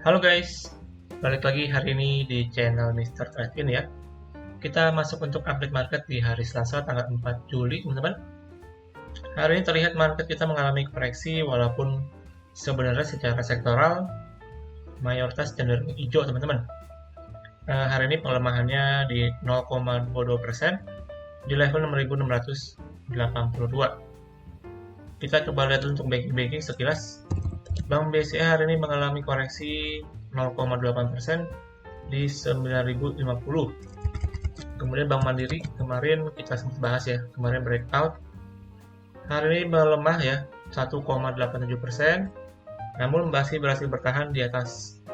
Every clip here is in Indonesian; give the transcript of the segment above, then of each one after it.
Halo guys, balik lagi hari ini di channel Mr. Trading ya. Kita masuk untuk update market di hari Selasa tanggal 4 Juli teman-teman. Hari ini terlihat market kita mengalami koreksi walaupun sebenarnya secara sektoral mayoritas cenderung hijau teman-teman. Hari ini pelemahannya di 0,22% di level 6.682. Kita coba lihat untuk banking sekilas. Bank BCA hari ini mengalami koreksi 0,8% di 9.050. Kemudian Bank Mandiri kemarin kita sempat bahas ya, kemarin breakout. Hari ini melemah ya 1,87%, namun masih berhasil bertahan di atas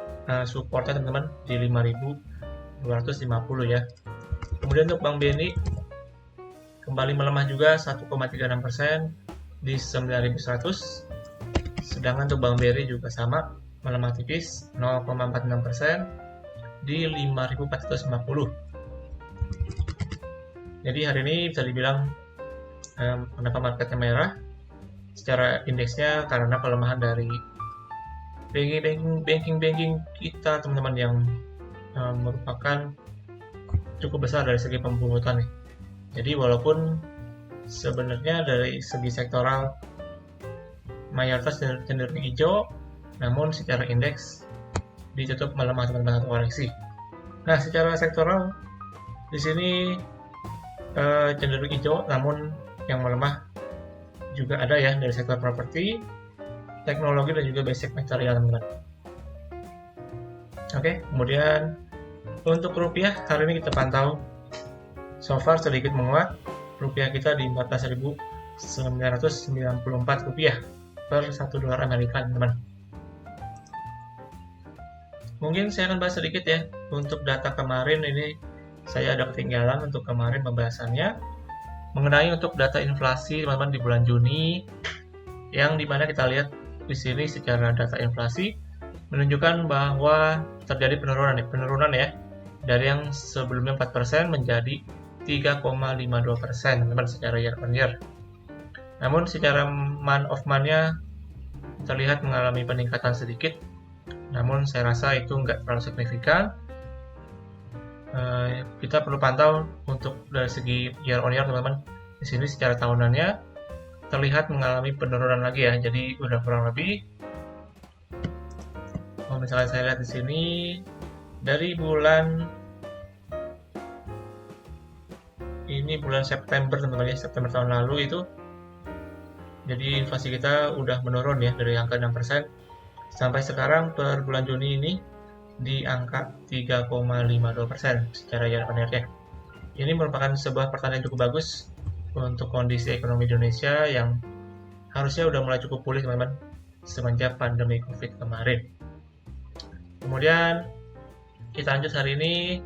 supportnya teman-teman di 5.250 ya. Kemudian untuk Bank BNI kembali melemah juga 1,36% di 9.100. Sedangkan untuk Bank BRI juga sama, melemah tipis 0,46% di 5.450. Jadi hari ini bisa dibilang kenapa marketnya merah secara indeksnya karena pelemahan dari banking kita teman-teman yang merupakan cukup besar dari segi pembunutan nih. Jadi walaupun sebenarnya dari segi sektoral mayoritas cenderung hijau, namun secara indeks ditutup melemah teman-teman atau koreksi. Nah, secara sektoral di sini cenderung hijau, namun yang melemah juga ada ya dari sektor properti, teknologi dan juga basic material teman-teman. Oke, kemudian untuk rupiah hari ini kita pantau so far sedikit menguat. Rupiah kita di 14.994 rupiah per 1 dolar Amerika teman-teman. Mungkin saya akan bahas sedikit ya untuk data kemarin. Ini saya ada ketinggalan untuk kemarin pembahasannya mengenai untuk data inflasi teman-teman di bulan Juni, yang dimana kita lihat di sini secara data inflasi menunjukkan bahwa terjadi penurunan ya dari yang sebelumnya 4% menjadi 3,52% teman-teman secara year on year. Namun secara month of month-nya terlihat mengalami peningkatan sedikit, namun saya rasa itu nggak terlalu signifikan. Kita perlu pantau untuk dari segi year on year teman-teman. Di sini secara tahunannya terlihat mengalami penurunan lagi ya, jadi udah kurang lebih. Kalau misalnya saya lihat di sini dari bulan September teman-teman ya, September tahun lalu itu. Jadi inflasi kita udah menurun ya dari angka 6% sampai sekarang per bulan Juni ini di angka 3,52% secara year on year ya. Ini merupakan sebuah pertanda yang cukup bagus untuk kondisi ekonomi Indonesia yang harusnya udah mulai cukup pulih teman-teman semenjak pandemi COVID kemarin. Kemudian kita lanjut hari ini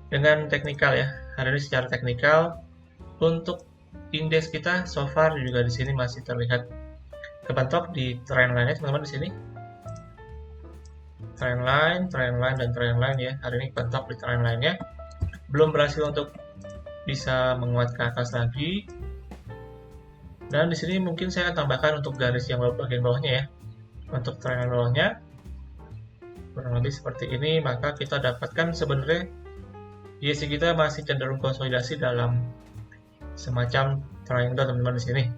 dengan teknikal ya. Hari ini secara teknikal untuk indeks kita so far juga di sini masih terlihat kebentok di trend line-nya teman-teman di sini. Trend line ya. Hari ini kebentok di trend line-nya. Belum berhasil untuk bisa menguat ke atas lagi. Dan di sini mungkin saya akan tambahkan untuk garis yang bagian bawahnya ya. Untuk trend line bawahnya kurang lebih seperti ini, maka kita dapatkan sebenarnya IHSG kita masih cenderung konsolidasi dalam semacam triangle teman-teman di sini.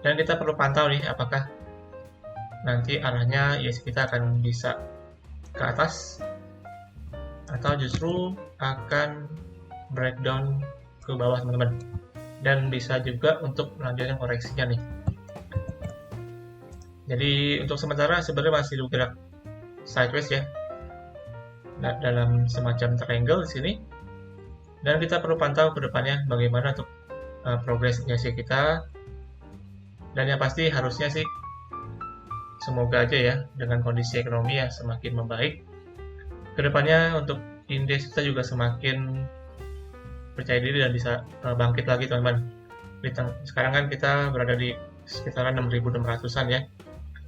Dan kita perlu pantau nih apakah nanti arahnya IHSG kita akan bisa ke atas atau justru akan breakdown ke bawah teman-teman. Dan bisa juga untuk melanjutkan koreksinya nih. Jadi untuk sementara sebenarnya masih bergerak sideways ya, dalam semacam triangle di sini. Dan kita perlu pantau ke depannya bagaimana untuk progres IHSG kita. Dan yang pasti harusnya sih semoga aja ya dengan kondisi ekonomi yang semakin membaik kedepannya untuk indeks kita juga semakin percaya diri dan bisa bangkit lagi teman-teman. Sekarang kan kita berada di sekitaran 6.600-an ya.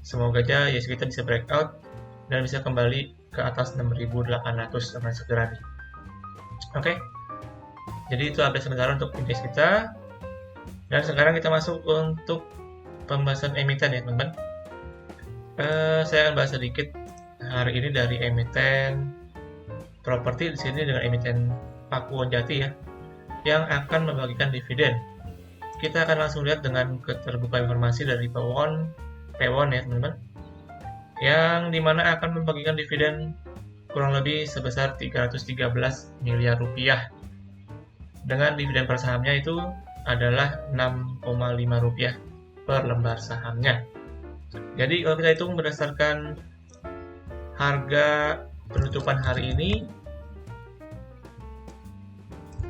Semoga aja IHSG kita bisa breakout dan bisa kembali ke atas 6.800 dengan segera nih. Oke. Jadi itu update sementara untuk indeks kita. Dan sekarang kita masuk untuk pembahasan emiten ya teman-teman. Saya akan bahas sedikit hari ini dari emiten properti di sini dengan emiten Pakuwon Jati ya, yang akan membagikan dividen. Kita akan langsung lihat dengan keterbukaan informasi dari Pewon ya teman-teman, yang dimana akan membagikan dividen kurang lebih sebesar 313 miliar rupiah. Dengan dividen per sahamnya itu adalah 6,5 rupiah per lembar sahamnya. Jadi kalau kita hitung berdasarkan harga penutupan hari ini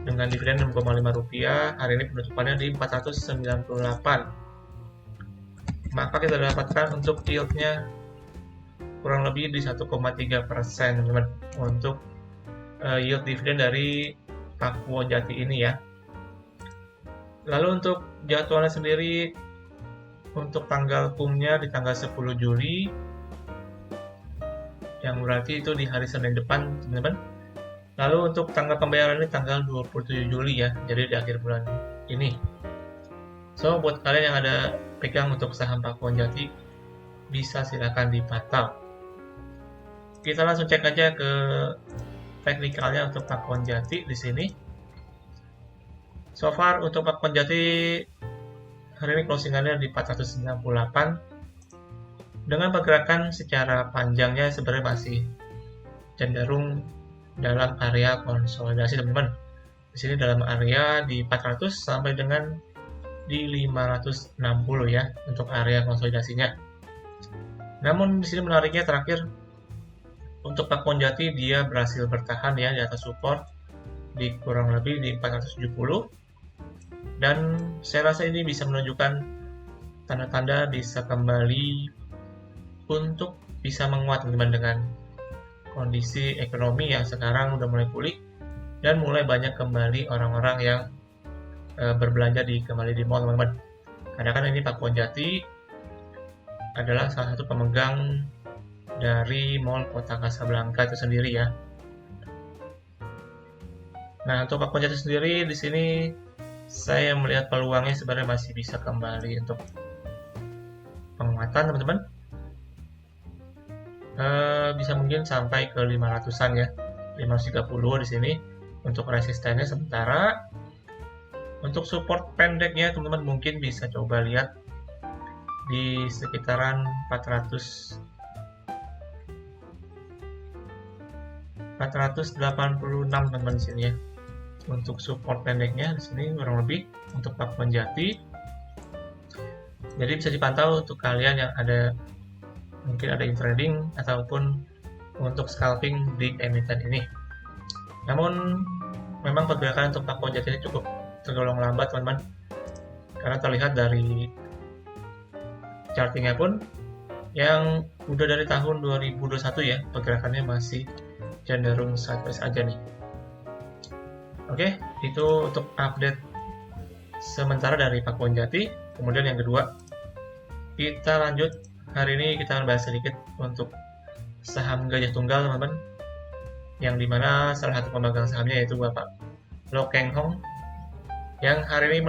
dengan dividen 6,5 rupiah, hari ini penutupannya di 498. Maka kita dapatkan untuk yieldnya kurang lebih di 1,3%, teman-teman, untuk yield dividen dari Pakuwon Jati ini ya. Lalu untuk jadwalnya sendiri, untuk tanggal PUM-nya di tanggal 10 Juli, yang berarti itu di hari Senin depan, teman-teman. Lalu untuk tanggal pembayaran ini tanggal 27 Juli ya, jadi di akhir bulan ini. So, buat kalian yang ada pegang untuk saham Pakuwon Jati, bisa silakan dipantau. Kita langsung cek aja ke teknikalnya untuk Pakuwon Jati di sini. So far untuk Pakuwon Jati hari ini closingannya di 498 dengan pergerakan secara panjangnya sebenarnya masih cenderung dalam area konsolidasi, teman-teman. Di sini dalam area di 400 sampai dengan di 560 ya untuk area konsolidasinya. Namun di sini menariknya terakhir untuk Pakuwon Jati dia berhasil bertahan ya di atas support di kurang lebih di 470, dan saya rasa ini bisa menunjukkan tanda-tanda bisa kembali untuk bisa menguat, teman-teman, dengan kondisi ekonomi yang sekarang udah mulai pulih dan mulai banyak kembali orang-orang yang berbelanja kembali di mall, teman-teman. Karena kan ini Pakuwon Jati adalah salah satu pemegang dari Mall Kota Kasablanka itu sendiri ya. Nah, untuk Pakuwon Jati sendiri di sini saya melihat peluangnya sebenarnya masih bisa kembali untuk penguatan, teman-teman. Bisa mungkin sampai ke 500-an ya, 530 di sini untuk resistennya sementara. Untuk support pendeknya, teman-teman, mungkin bisa coba lihat di sekitaran 486, teman-teman, di sini ya. Untuk support pendeknya di sini kurang lebih untuk Pakuwon Jati. Jadi bisa dipantau untuk kalian yang ada mungkin ada in trading ataupun untuk scalping di emiten ini. Namun memang pergerakan untuk Pakuwon Jati ini cukup tergolong lambat, teman-teman, karena terlihat dari chartingnya pun yang udah dari tahun 2021 ya, pergerakannya masih cenderung sideways aja nih. Oke, itu untuk update sementara dari Pakuwon Jati. Kemudian yang kedua, kita lanjut. Hari ini kita akan bahas sedikit untuk saham gajah tunggal, teman-teman, yang dimana salah satu pemegang sahamnya yaitu Bapak Lo Keng Hong, yang hari ini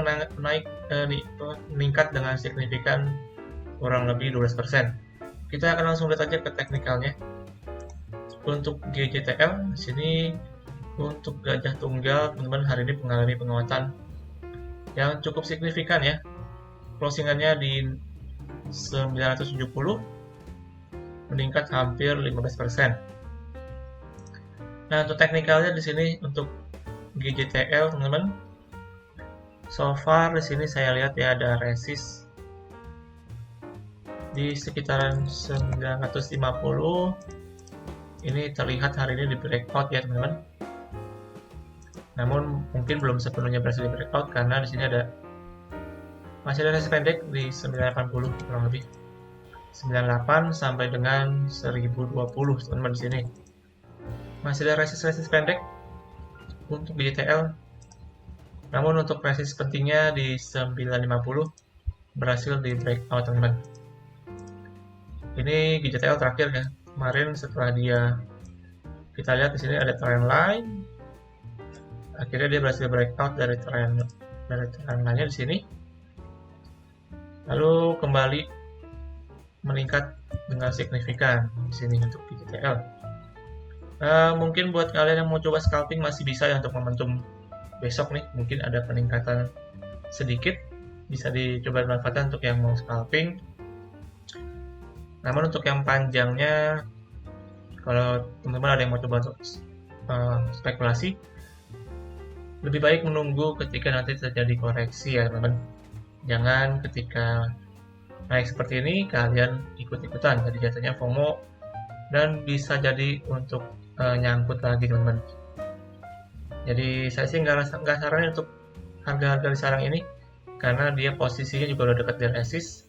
meningkat dengan signifikan kurang lebih 12%. Kita akan langsung lihat aja ke teknikalnya. Untuk GJTL di sini untuk gajah tunggal, teman-teman, hari ini mengalami penguatan yang cukup signifikan ya. Closingannya di 970, meningkat hampir 15%. Nah, untuk teknikalnya di sini untuk GJTL, teman-teman, so far di sini saya lihat ya ada resist di sekitaran 950. Ini terlihat hari ini di breakout ya, teman-teman. Namun mungkin belum sepenuhnya berhasil di breakout karena di sini masih ada resist pendek di 980 kurang lebih. 98 sampai dengan 1020, teman-teman, di sini. Masih ada resist pendek untuk GJTL. Namun untuk resist pentingnya di 950 berhasil di breakout, teman-teman. Ini GJTL terakhir ya. Kemarin setelah kita lihat di sini ada trend line. Akhirnya dia berhasil breakout dari trend line-nya di sini. Lalu kembali meningkat dengan signifikan di sini untuk GJTL. Mungkin buat kalian yang mau coba scalping masih bisa ya untuk momentum besok nih, mungkin ada peningkatan sedikit, bisa dicoba dimanfaatkan untuk yang mau scalping. Namun untuk yang panjangnya, kalau teman-teman ada yang mau coba untuk spekulasi, lebih baik menunggu ketika nanti terjadi koreksi ya teman-teman. Jangan ketika naik seperti ini kalian ikut-ikutan, jadi jatuhnya FOMO dan bisa jadi untuk nyangkut lagi teman-teman. Jadi saya sih nggak saranin untuk harga-harga di sarang ini karena dia posisinya juga udah dekat di resist.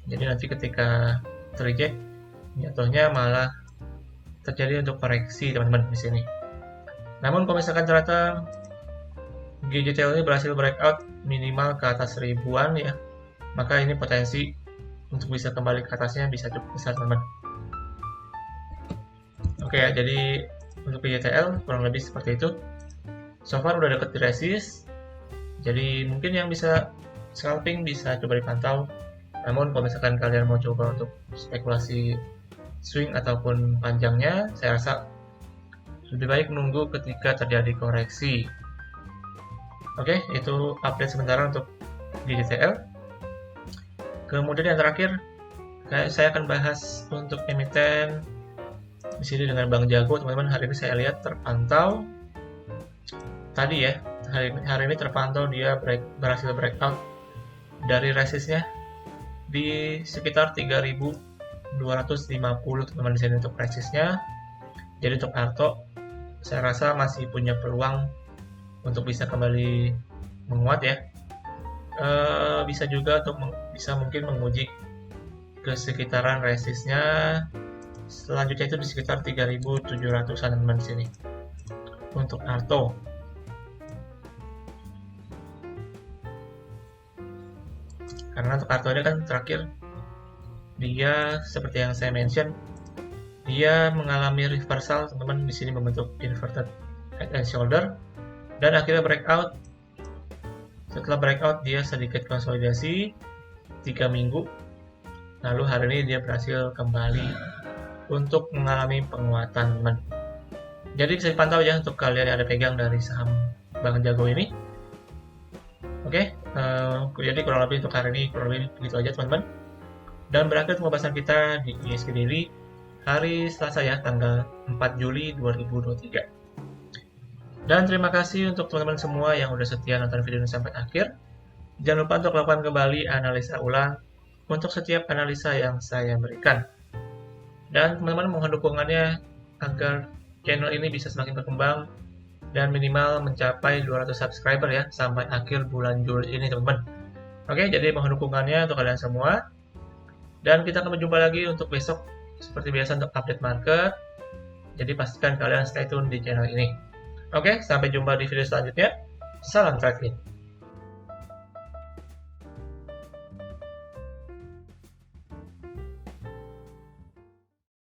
Jadi nanti ketika terreject jatuhnya malah terjadi untuk koreksi teman-teman di sini. Namun kalau misalkan ternyata GJTL ini berhasil breakout minimal ke atas 1000-an ya, maka ini potensi untuk bisa kembali ke atasnya bisa cukup besar teman-teman. Oke ya, jadi untuk GJTL kurang lebih seperti itu. So far udah deket di resist, jadi mungkin yang bisa scalping bisa coba dipantau. Namun kalau misalkan kalian mau coba untuk spekulasi swing ataupun panjangnya, saya rasa lebih baik menunggu ketika terjadi koreksi. Oke, itu update sementara untuk GJTL. Kemudian yang terakhir, saya akan bahas untuk emiten di sini dengan Bank Jago, teman-teman. Hari ini saya lihat terpantau tadi ya, hari ini terpantau dia berhasil breakout dari resistnya di sekitar 3.250 teman-teman di sini untuk resistnya. Jadi untuk Arto saya rasa masih punya peluang untuk bisa kembali menguat ya. Bisa juga untuk bisa mungkin menguji ke sekitaran resistnya selanjutnya itu di sekitar 3.700an teman-teman di sini untuk Arto. Karena untuk Arto ini kan terakhir dia seperti yang saya mention, dia mengalami reversal teman-teman di sini membentuk inverted head and shoulder dan akhirnya breakout. Setelah breakout dia sedikit konsolidasi 3 minggu, lalu hari ini dia berhasil kembali untuk mengalami penguatan teman. Jadi bisa dipantau ya untuk kalian yang ada pegang dari saham Bank Jago ini. Oke, jadi kurang lebih untuk hari ini kurang lebih begitu aja teman-teman. Dan berakhir pembahasan kita di ISG Daily hari Selasa ya, tanggal 4 Juli 2023. Dan terima kasih untuk teman-teman semua yang udah setia nonton video ini sampai akhir. Jangan lupa untuk lakukan kembali analisa ulang untuk setiap analisa yang saya berikan. Dan teman-teman mohon dukungannya agar channel ini bisa semakin berkembang dan minimal mencapai 200 subscriber ya sampai akhir bulan Juli ini teman-teman. Oke, jadi mohon dukungannya untuk kalian semua. Dan kita akan berjumpa lagi untuk besok seperti biasa untuk update market. Jadi pastikan kalian stay tune di channel ini. Oke, sampai jumpa di video selanjutnya. Salam trading.